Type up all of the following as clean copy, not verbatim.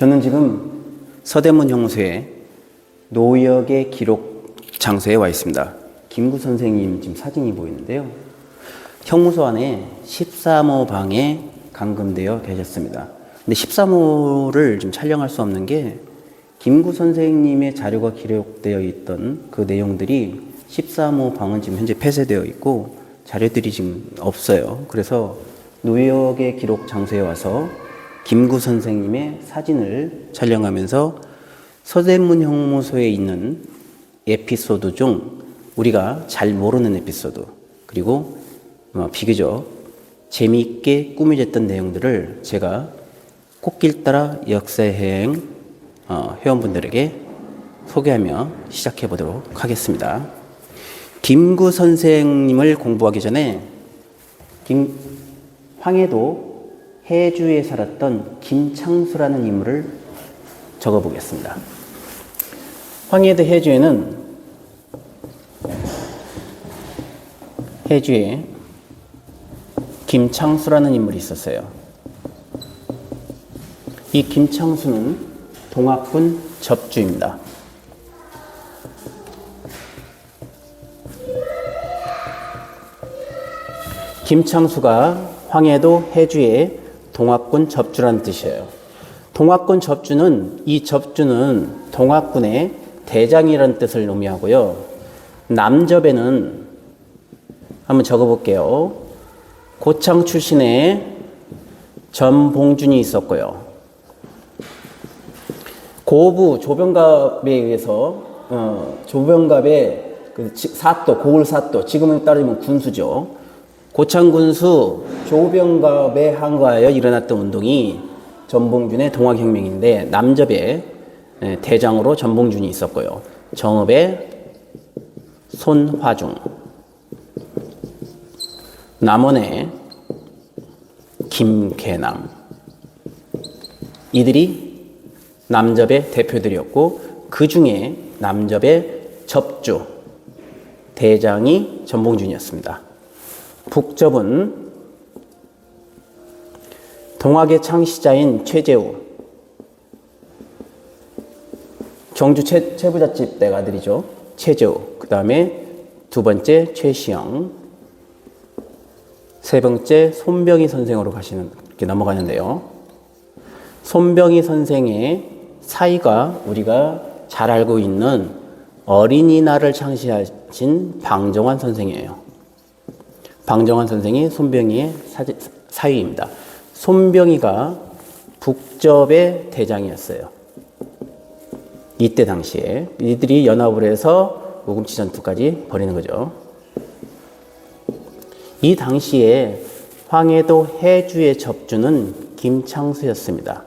저는 지금 서대문 형무소의 노역의 기록 장소에 와 있습니다. 김구 선생님 지금 사진이 보이는데요. 형무소 안에 13호 방에 감금되어 계셨습니다. 근데 13호를 좀 촬영할 수 없는 게 김구 선생님의 자료가 기록되어 있던 그 내용들이 13호 방은 지금 현재 폐쇄되어 있고 자료들이 지금 없어요. 그래서 노역의 기록 장소에 와서 김구 선생님의 사진을 촬영하면서 서대문 형무소에 있는 에피소드 중 우리가 잘 모르는 에피소드, 그리고 비교적 재미있게 꾸며졌던 내용들을 제가 꽃길 따라 역사여행 회원분들에게 소개하며 시작해 보도록 하겠습니다. 김구 선생님을 공부하기 전에 황해도 해주에 살았던 김창수라는 인물을 적어보겠습니다. 황해도 해주에 김창수라는 인물이 있었어요. 이 김창수는 동학군 접주입니다. 김창수가 황해도 해주의 동학군 접주라는 뜻이에요. 동학군 접주는, 이 접주는 동학군의 대장이라는 뜻을 의미하고요. 남접에는 한번 적어볼게요. 고창 출신의 전봉준이 있었고요. 고부 조병갑에 의해서 조병갑의 그 사또, 고을 사또, 지금에 따르면 군수죠. 고창군수 조병갑에 항거하여 일어났던 운동이 전봉준의 동학혁명인데, 남접의 대장으로 전봉준이 있었고요. 정읍의 손화중, 남원의 김계남, 이들이 남접의 대표들이었고, 그 중에 남접의 접주 대장이 전봉준이었습니다. 북접은 동학의 창시자인 최재우, 경주 최부잣집 댁 아들이죠. 최재우. 그 다음에 두 번째 최시영, 세 번째 손병희 선생으로 이렇게 넘어가는데요. 손병희 선생의 사이가 우리가 잘 알고 있는 어린이날을 창시하신 방정환 선생이에요. 방정환 선생이 손병희의 사위입니다. 손병희가 북접의 대장이었어요. 이때 당시에 이들이 연합을 해서 우금치 전투까지 벌이는 거죠. 이 당시에 황해도 해주의 접주는 김창수였습니다.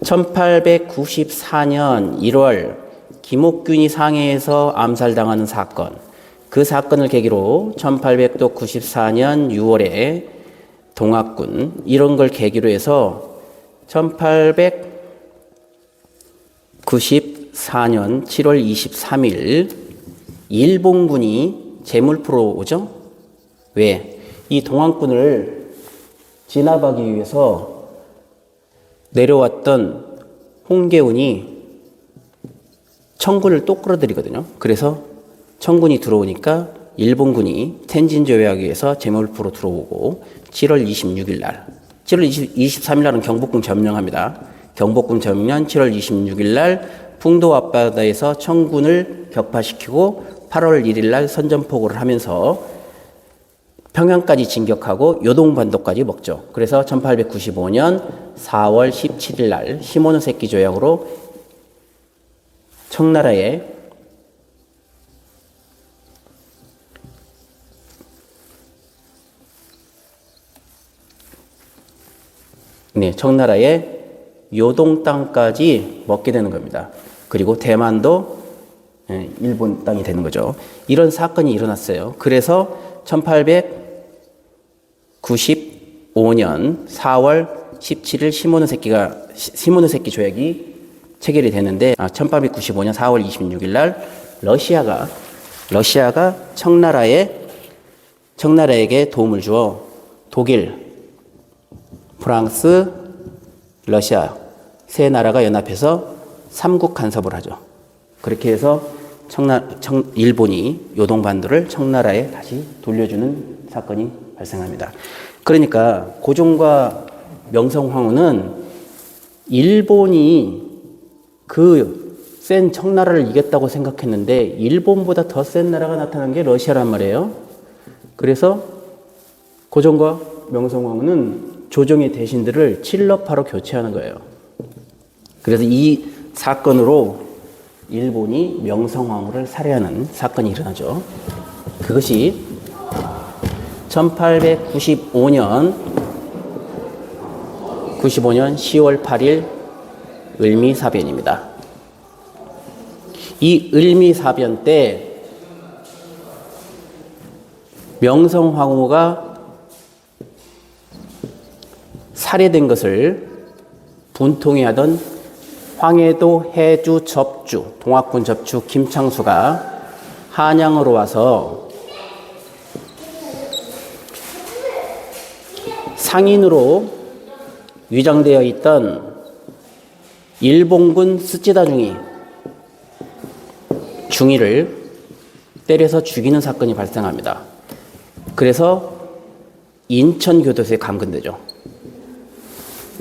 1894년 1월 김옥균이 상해에서 암살당하는 사건, 그 사건을 계기로 1894년 6월에 동학군, 이런 걸 계기로 해서 1894년 7월 23일 일본군이 제물포로 오죠. 왜? 이 동학군을 진압하기 위해서 내려왔던 홍계운이 청군을 또 끌어들이거든요. 그래서 청군이 들어오니까 일본군이 텐진 조약에 의해서 제물포로 들어오고 7월 26일 날, 7월 23일 날은 경복궁 점령합니다. 경복궁 점령 7월 26일 날 풍도 앞바다에서 청군을 격파시키고 8월 1일 날 선전포고를 하면서 평양까지 진격하고 요동반도까지 먹죠. 그래서 1895년 4월 17일 날 시모노세키 조약으로 청나라에 청나라의 요동 땅까지 먹게 되는 겁니다. 그리고 대만도 일본 땅이 되는 거죠. 이런 사건이 일어났어요. 그래서 1895년 4월 17일 시모노세키 조약이 체결이 되는데, 1895년 4월 26일 날 러시아가 청나라에게 도움을 주어 독일, 프랑스, 러시아 세 나라가 연합해서 삼국 간섭을 하죠. 그렇게 해서 일본이 요동반도를 청나라에 다시 돌려주는 사건이 발생합니다. 그러니까 고종과 명성황후는 일본이 그 센 청나라를 이겼다고 생각했는데 일본보다 더 센 나라가 나타난 게 러시아란 말이에요. 그래서 고종과 명성황후는 조정의 대신들을 칠럽하로 교체하는 거예요. 그래서 이 사건으로 일본이 명성황후를 살해하는 사건이 일어나죠. 그것이 1895년 10월 8일 을미사변입니다. 이 을미사변 때 명성황후가 살해된 것을 분통해하던 황해도 해주 접주, 동학군 접주 김창수가 한양으로 와서 상인으로 위장되어 있던 일본군 스찌다 중위를 때려서 죽이는 사건이 발생합니다. 그래서 인천교도소에 감금되죠.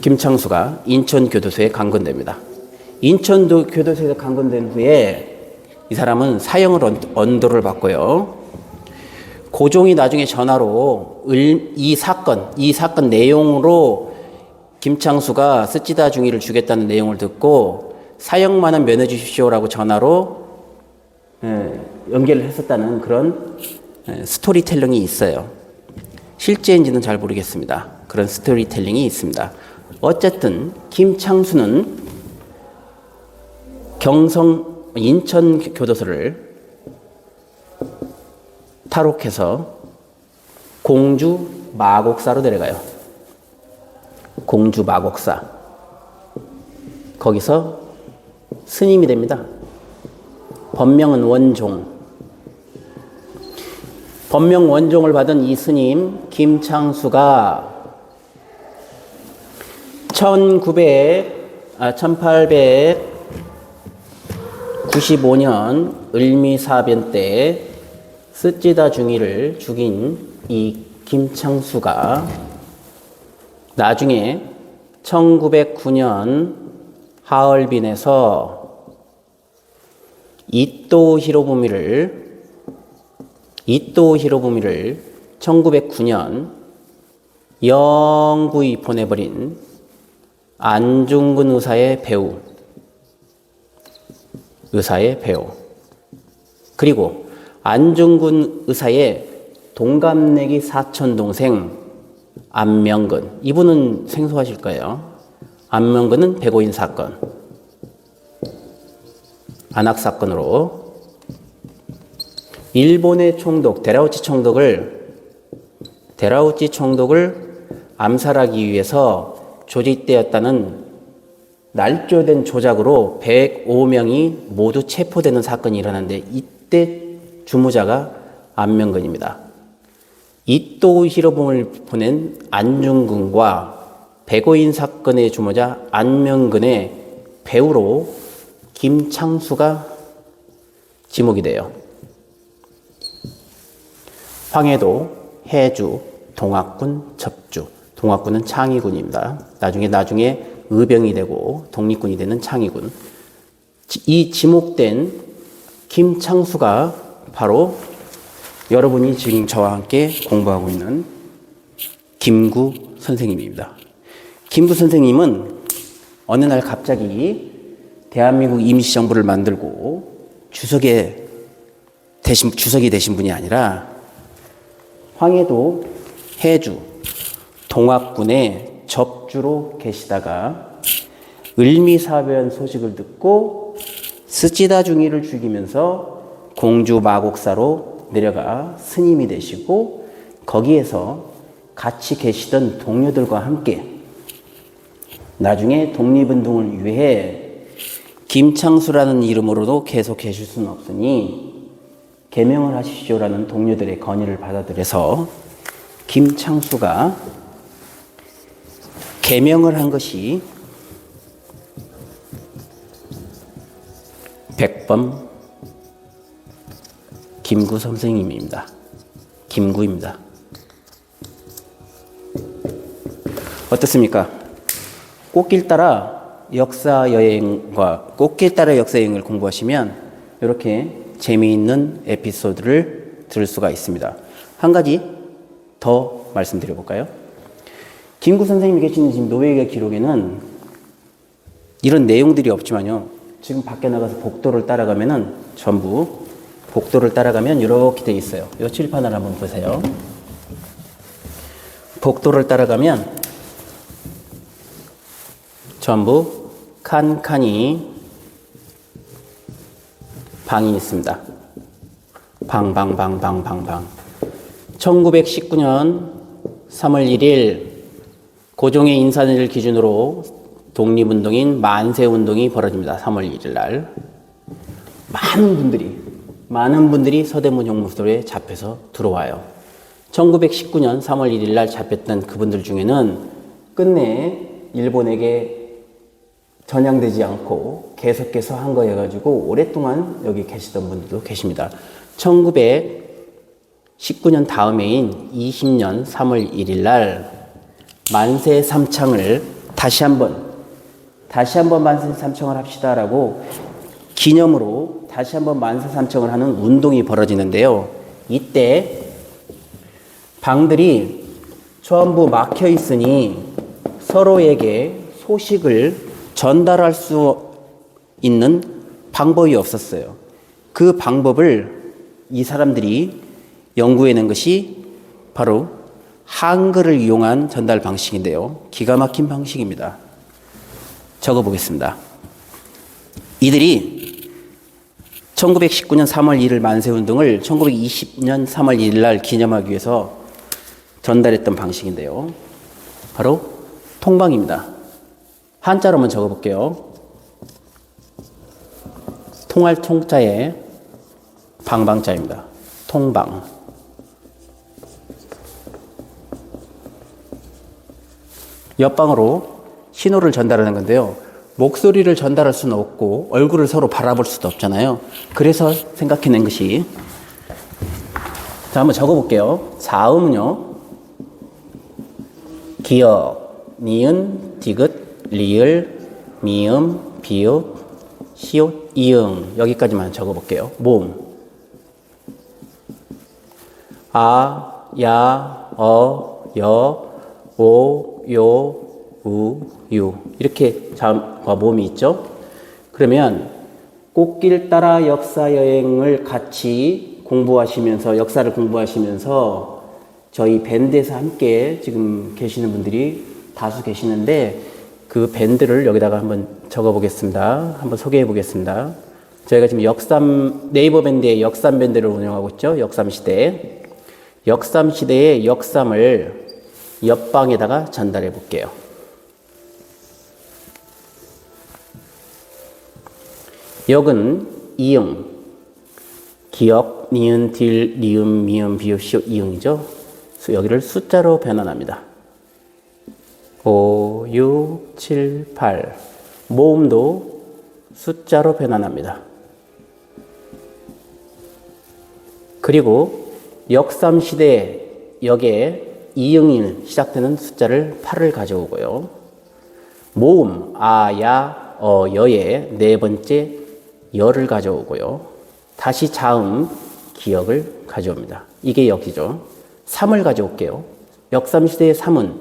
김창수가 인천교도소에 감금됩니다. 인천교도소에서 감금된 후에 이 사람은 사형을 언도를 받고요. 고종이 나중에 전화로 이 사건 내용으로 김창수가 스찌다 중위를 죽였다는 내용을 듣고 사형만은 면해 주십시오라고 전화로 연결을 했었다는 그런 스토리텔링이 있어요. 실제인지는 잘 모르겠습니다. 그런 스토리텔링이 있습니다. 어쨌든 김창수는 인천 교도소를 탈옥해서 공주 마곡사로 내려가요. 공주 마곡사. 거기서 스님이 됩니다. 법명은 원종. 법명 원종을 받은 이 스님 김창수가 1895년 을미사변 때 스찌다 중위를 죽인 이 김창수가 나중에 1909년 하얼빈에서 이토 히로부미를 1909년 영구히 보내버린 안중근 의사의 배우 그리고 안중근 의사의 동갑내기 사촌동생 안명근, 이분은 생소하실 거예요. 안명근은 백오인 사건, 안학사건으로 일본의 총독 데라우치 총독을 암살하기 위해서 조직되었다는 날조된 조작으로 105명이 모두 체포되는 사건이 일어났는데 이때 주무자가 안명근입니다. 이토 히로부미를 보낸 안중근과 백오인 사건의 주모자 안명근의 배우로 김창수가 지목이 돼요. 황해도, 해주, 동학군, 접주. 동학군은 창의군입니다. 나중에 의병이 되고 독립군이 되는 창의군. 이 지목된 김창수가 바로 여러분이 지금 저와 함께 공부하고 있는 김구 선생님입니다. 김구 선생님은 어느 날 갑자기 대한민국 임시정부를 만들고 주석이 되신 분이 아니라 황해도, 해주, 동학군의 접주로 계시다가 을미사변 소식을 듣고 스찌다 중위를 죽이면서 공주 마곡사로 내려가 스님이 되시고 거기에서 같이 계시던 동료들과 함께 나중에 독립운동을 위해 김창수라는 이름으로도 계속 계실 수는 없으니 개명을 하십시오라는 동료들의 건의를 받아들여서 김창수가 개명을 한 것이 백범 김구 선생님입니다. 김구입니다. 어떻습니까? 꽃길 따라 역사 여행과 꽃길 따라 역사 여행을 공부하시면 이렇게 재미있는 에피소드를 들을 수가 있습니다. 한 가지 더 말씀드려 볼까요? 김구 선생님이 계시는 지금 노예의 기록에는 이런 내용들이 없지만요. 지금 밖에 나가서 복도를 따라가면은 전부 복도를 따라가면 이렇게 돼 있어요. 이 칠판을 한번 보세요. 복도를 따라가면 전부 칸칸이 방이 있습니다. 방방. 1919년 3월 1일 고종의 인사를 기준으로 독립운동인 만세운동이 벌어집니다. 3월 1일 날 많은 분들이 서대문 용무소에 잡혀서 들어와요. 1919년 3월 1일 날 잡혔던 그분들 중에는 끝내 일본에게 전향되지 않고 계속해서 한 거 해가지고 오랫동안 여기 계시던 분들도 계십니다. 1919년 다음해인 20년 3월 1일 날 만세 삼창을 다시 한번 만세 삼창을 합시다라고 기념으로 다시 한번 만세 삼창을 하는 운동이 벌어지는데요. 이때 방들이 전부 막혀 있으니 서로에게 소식을 전달할 수 있는 방법이 없었어요. 그 방법을 이 사람들이 연구해낸 것이 바로 한글을 이용한 전달 방식인데요. 기가 막힌 방식입니다. 적어보겠습니다. 이들이 1919년 3월 1일 만세운동을 1920년 3월 1일 날 기념하기 위해서 전달했던 방식인데요. 바로 통방입니다. 한자로 한번 적어볼게요. 통할 통자에 방방자입니다. 통방. 옆방으로 신호를 전달하는 건데요. 목소리를 전달할 수는 없고 얼굴을 서로 바라볼 수도 없잖아요. 그래서 생각해낸 것이, 자, 한번 적어볼게요. 자음은요, 기역, 니은, 디귿, 리을, 미음, 비읍, 시옷, 이응, 여기까지만 적어볼게요. 모음. 아, 야, 어, 여, 오, 요, 우, 유. 이렇게 자음과 모음이 있죠. 그러면 꽃길 따라 역사 여행을 같이 공부하시면서, 역사를 공부하시면서 저희 밴드에서 함께 지금 계시는 분들이 다수 계시는데 그 밴드를 여기다가 한번 적어 보겠습니다. 한번 소개해 보겠습니다. 저희가 지금 네이버 밴드의 역삼 밴드를 운영하고 있죠. 역삼시대. 역삼시대의 역삼을 옆방에다가 전달해 볼게요. 역은 이응, 기역, 니은, 딜, 리음, 미음, 비읍, 시옷, 이응이죠. 그래서 여기를 숫자로 변환합니다. 5, 6, 7, 8. 모음도 숫자로 변환합니다. 그리고 역삼시대 역에 이응일 시작되는 숫자를 8을 가져오고요. 모음 아, 야, 어, 여의 네 번째 여를 가져오고요. 다시 자음 기역을 가져옵니다. 이게 역이죠. 3을 가져올게요. 역삼시대의 3은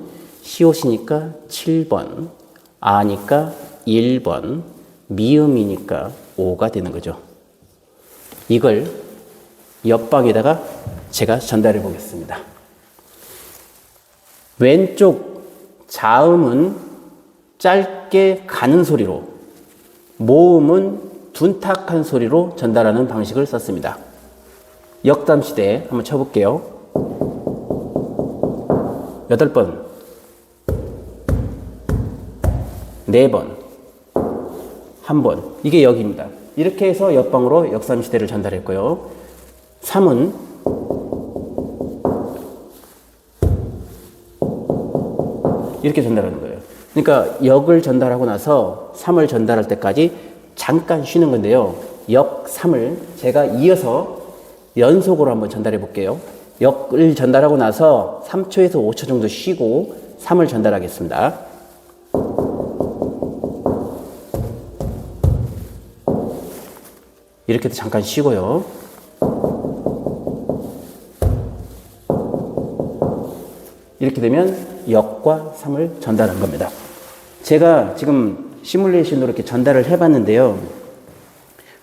시옷이니까 7번, 아니까 1번, 미음이니까 5가 되는 거죠. 이걸 옆방에다가 제가 전달해 보겠습니다. 왼쪽 자음은 짧게 가는 소리로, 모음은 둔탁한 소리로 전달하는 방식을 썼습니다. 역삼시대 한번 쳐볼게요. 8번, 4번, 1번. 이게 역입니다. 이렇게 해서 옆방으로 역삼시대를 전달했고요. 3은 이렇게 전달하는 거예요. 그러니까 역을 전달하고 나서 3을 전달할 때까지 잠깐 쉬는 건데요. 역 3을 제가 이어서 연속으로 한번 전달해 볼게요. 역을 전달하고 나서 3초에서 5초 정도 쉬고 3을 전달하겠습니다. 이렇게도 잠깐 쉬고요. 이렇게 되면 역과 3을 전달한 겁니다. 제가 지금 시뮬레이션으로 이렇게 전달을 해봤는데요.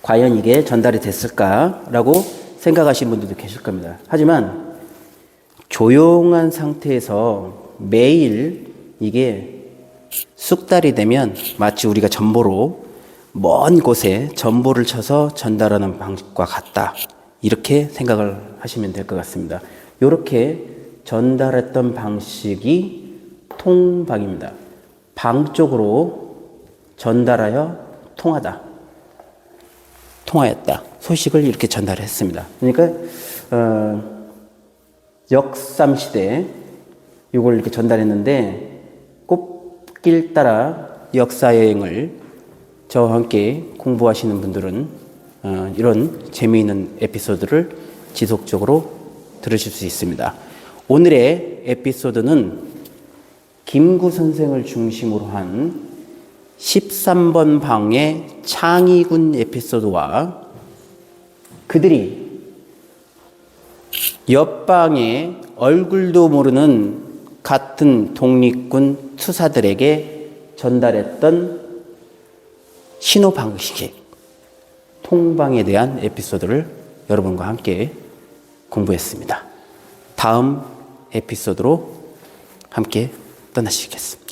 과연 이게 전달이 됐을까라고 생각하시는 분들도 계실 겁니다. 하지만 조용한 상태에서 매일 이게 숙달이 되면 마치 우리가 전보로 먼 곳에 전보를 쳐서 전달하는 방식과 같다. 이렇게 생각을 하시면 될 것 같습니다. 이렇게 전달했던 방식이 통방입니다. 방 쪽으로 전달하여 통하다. 통하였다. 소식을 이렇게 전달했습니다. 그러니까 역삼시대 이걸 이렇게 전달했는데 꽃길 따라 역사여행을 저와 함께 공부하시는 분들은 이런 재미있는 에피소드를 지속적으로 들으실 수 있습니다. 오늘의 에피소드는 김구 선생을 중심으로 한 13번 방의 창의군 에피소드와 그들이 옆방에 얼굴도 모르는 같은 독립군 투사들에게 전달했던 신호 방식의 통방에 대한 에피소드를 여러분과 함께 공부했습니다. 다음 에피소드로 함께 떠나시겠습니다.